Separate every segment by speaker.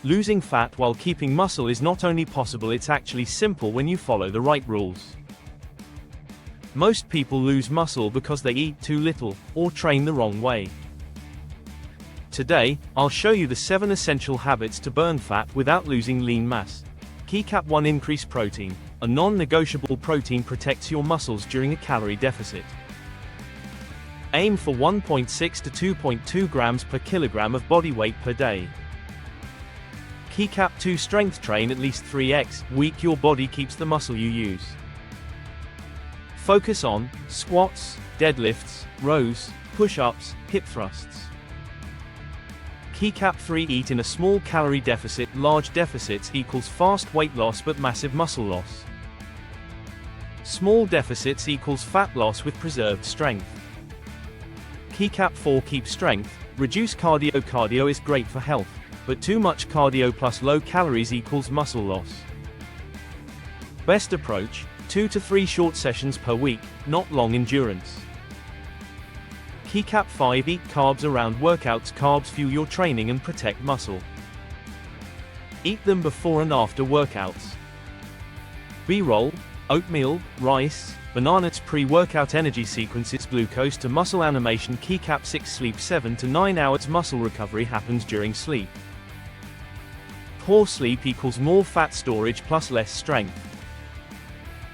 Speaker 1: Losing fat while keeping muscle is not only possible, it's actually simple when you follow the right rules. Most people lose muscle because they eat too little, or train the wrong way. Today, I'll show you the 7 essential habits to burn fat without losing lean mass. Key Cap 1. Increase protein. A non-negotiable. Protein protects your muscles during a calorie deficit. Aim for 1.6 to 2.2 grams per kilogram of body weight per day. Key Cap 2. Strength train at least 3x week your body keeps the muscle you use. Focus on squats, deadlifts, rows, push-ups, hip thrusts. Key Cap 3. Eat in a small calorie deficit. Large deficits equals fast weight loss but massive muscle loss. Small deficits equals fat loss with preserved strength. Key Cap 4. Keep strength. Reduce cardio. Cardio is great for health, but too much cardio plus low calories equals muscle loss. Best approach: 2 to 3 short sessions per week, not long endurance. Key Cap 5. Eat carbs around workouts. Carbs fuel your training and protect muscle. Eat them before and after workouts. B-roll, oatmeal, rice, bananas. Pre-workout energy sequences. Glucose to muscle animation. Key Cap 6. Sleep. 7 to 9 hours. Muscle recovery happens during sleep. Poor sleep equals more fat storage plus less strength.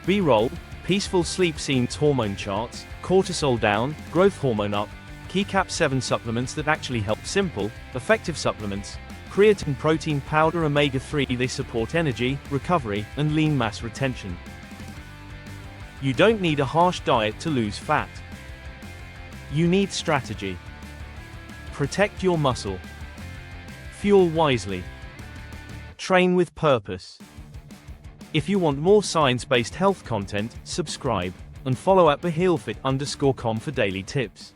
Speaker 1: B-roll, peaceful sleep. Scenes. Hormone charts, cortisol down, growth hormone up. Key Cap 7. Supplements that actually help. Simple, effective supplements. Creatine, protein powder, omega-3. They support energy, recovery, and lean mass retention. You don't need a harsh diet to lose fat. You need strategy. Protect your muscle. Fuel wisely. Train with purpose. If you want more science-based health content, subscribe and follow at Behealfit_com for daily tips.